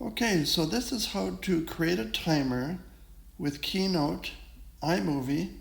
Okay, so this is how to create a timer with Keynote, iMovie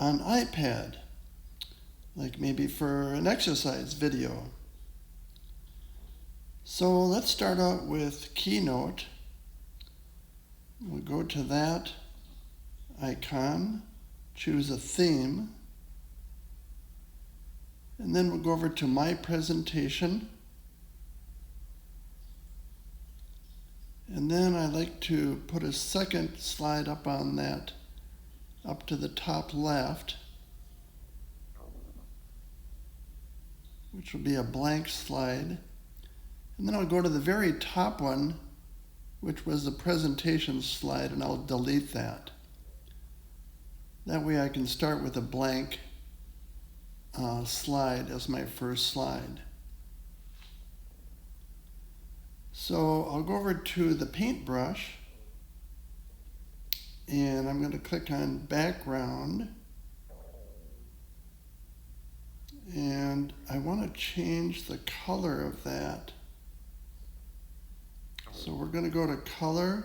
on iPad, like maybe for an exercise video. So let's start out with Keynote. We'll go to that icon, choose a theme, and then we'll go over to My Presentation. And then I like to put a second slide up on that, up to the top left, which will be a blank slide. And then I'll go to the very top one, which was the presentation slide, and I'll delete that. That way I can start with a blank slide as my first slide. So I'll go over to the paintbrush, and I'm going to click on background, and I want to change the color of that. So we're going to go to color,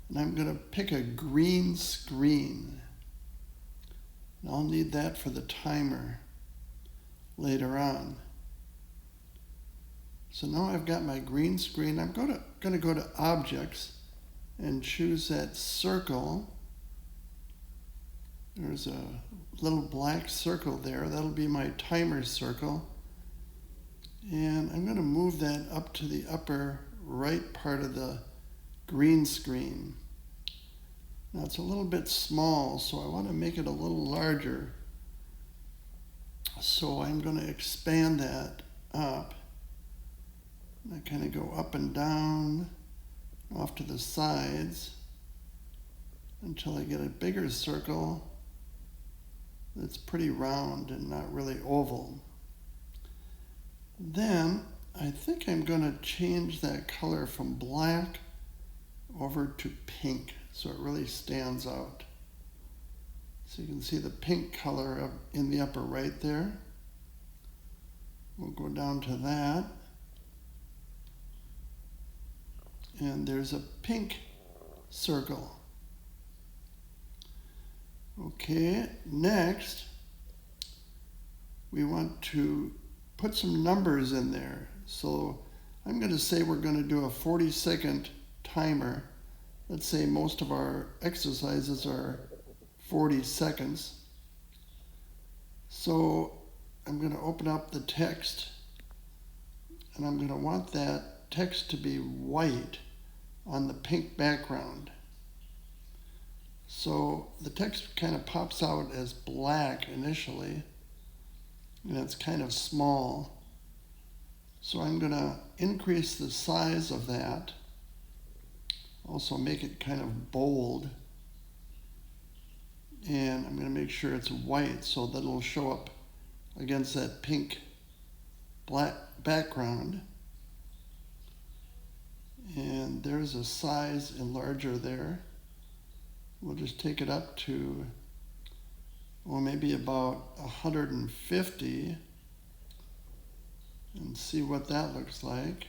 and I'm going to pick a green screen. And I'll need that for the timer later on. So now I've got my green screen. I'm going to go to Objects and choose that circle. There's a little black circle there. That'll be my timer circle. And I'm going to move that up to the upper right part of the green screen. Now it's a little bit small, so I want to make it a little larger. So I'm going to expand that up. I kind of go up and down, off to the sides, until I get a bigger circle that's pretty round and not really oval. Then I think I'm going to change that color from black over to pink so it really stands out. So you can see the pink color up in the upper right there. We'll go down to that. And there's a pink circle. Okay, next we want to put some numbers in there. So I'm going to say we're going to do a 40-second timer. Let's say most of our exercises are 40 seconds. So I'm going to open up the text, and I'm going to want that text to be white on the pink background. So the text kind of pops out as black initially, and it's kind of small. So I'm going to increase the size of that, also make it kind of bold, and I'm going to make sure it's white so that it'll show up against that pink black background. And there's a size enlarger there. We'll just take it up to, well, maybe about 150 and see what that looks like.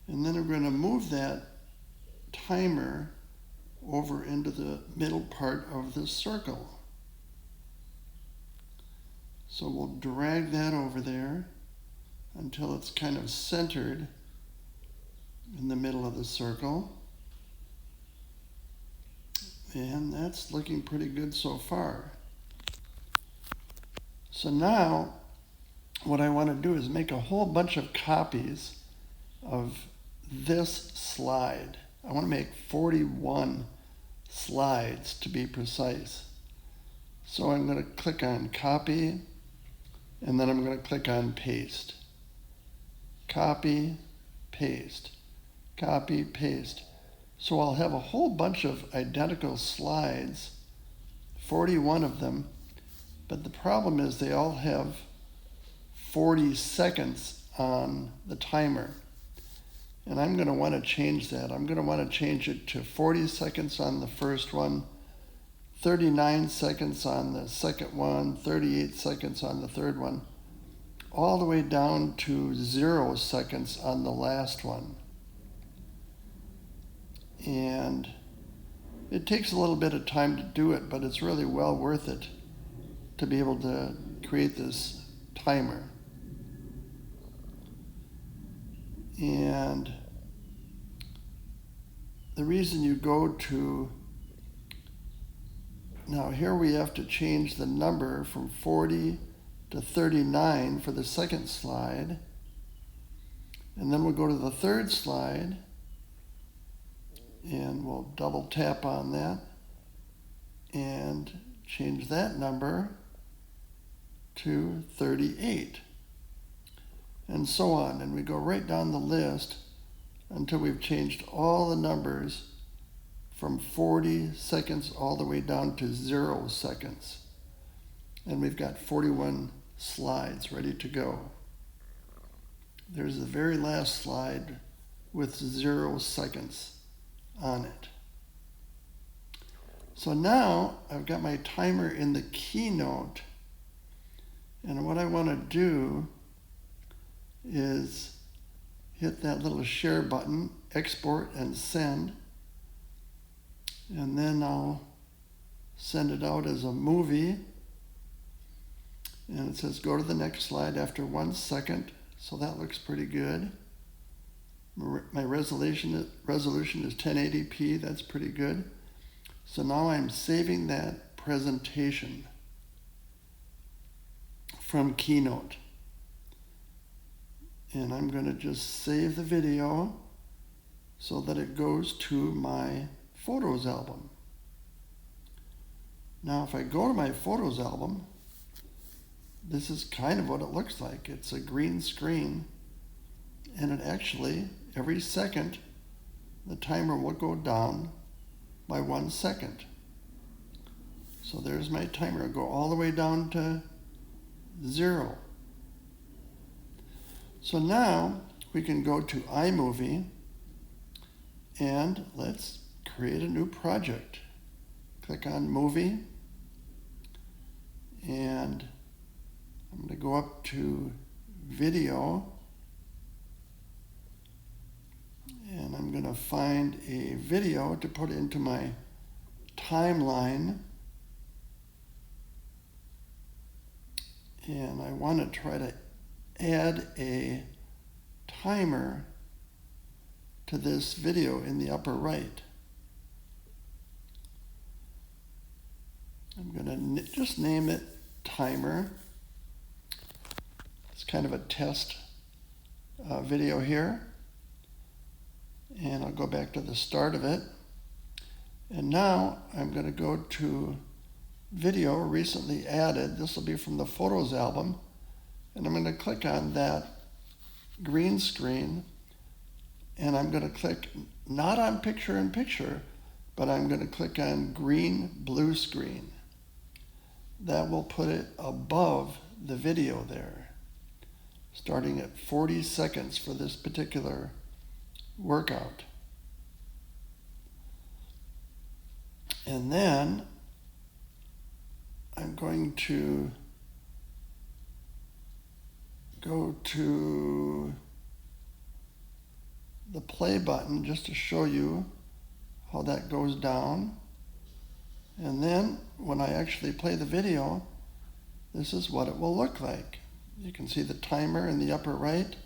And then we're going to move that timer over into the middle part of the circle. So we'll drag that over there until it's kind of centered in the middle of the circle. And that's looking pretty good so far. So now what I want to do is make a whole bunch of copies of this slide. I want to make 41 slides to be precise. So I'm going to click on copy, and then I'm going to click on paste. Copy, paste. Copy, paste. So I'll have a whole bunch of identical slides, 41 of them, but the problem is they all have 40 seconds on the timer. And I'm going to want to change that. I'm going to want to change it to 40 seconds on the first one, 39 seconds on the second one, 38 seconds on the third one, all the way down to 0 seconds on the last one. And it takes a little bit of time to do it, but it's really well worth it to be able to create this timer. And the reason you go to, now here we have to change the number from 40 to 39 for the second slide. And then we'll go to the third slide and we'll double tap on that and change that number to 38. And so on. And we go right down the list until we've changed all the numbers from 40 seconds all the way down to 0 seconds. And we've got 41 slides ready to go. There's the very last slide with 0 seconds on it. So now I've got my timer in the keynote, and what I want to do is hit that little share button, export and send, and then I'll send it out as a movie, and it says go to the next slide after 1 second. So that looks pretty good. My resolution is 1080p. That's pretty good. So now I'm saving that presentation from Keynote. And I'm going to just save the video so that it goes to my photos album. Now if I go to my photos album, this is kind of what it looks like. It's a green screen, and it actually, every second, the timer will go down by 1 second. So there's my timer. It'll go all the way down to 0. So now we can go to iMovie and let's create a new project. Click on Movie, and I'm going to go up to Video, and I'm going to find a video to put into my timeline, and I want to try to add a timer to this video in the upper right. I'm going to just name it Timer. It's kind of a test video here. And I'll go back to the start of it. And now I'm going to go to Video Recently Added. This will be from the Photos album. And I'm going to click on that green screen. And I'm going to click not on Picture in Picture, but I'm going to click on Green Blue Screen. That will put it above the video there, starting at 40 seconds for this particular workout. And then I'm going to go to the play button just to show you how that goes down. And then when I actually play the video, this is what it will look like. You can see the timer in the upper right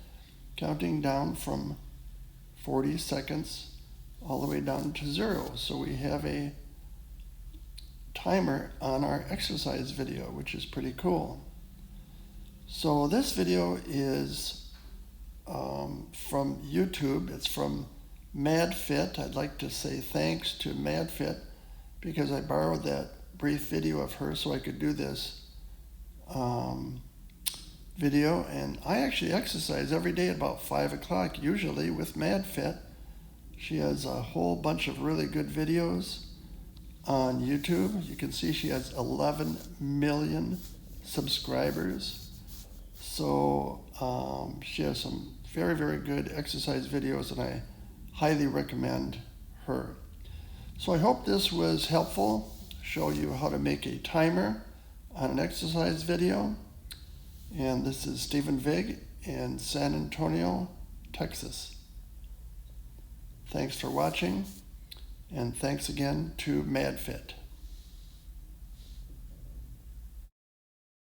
counting down from 40 seconds all the way down to 0. So we have a timer on our exercise video, which is pretty cool. So this video is from YouTube. It's from Madfit. I'd like to say thanks to Madfit because I borrowed that brief video of her so I could do this video. And I actually exercise every day at about 5 o'clock, usually with Madfit. She has a whole bunch of really good videos on YouTube. You can see she has 11 million subscribers. So she has some very, very good exercise videos, and I highly recommend her. So I hope this was helpful, show you how to make a timer on an exercise video. And this is Stephen Vig in San Antonio, Texas. Thanks for watching. And thanks again to Madfit.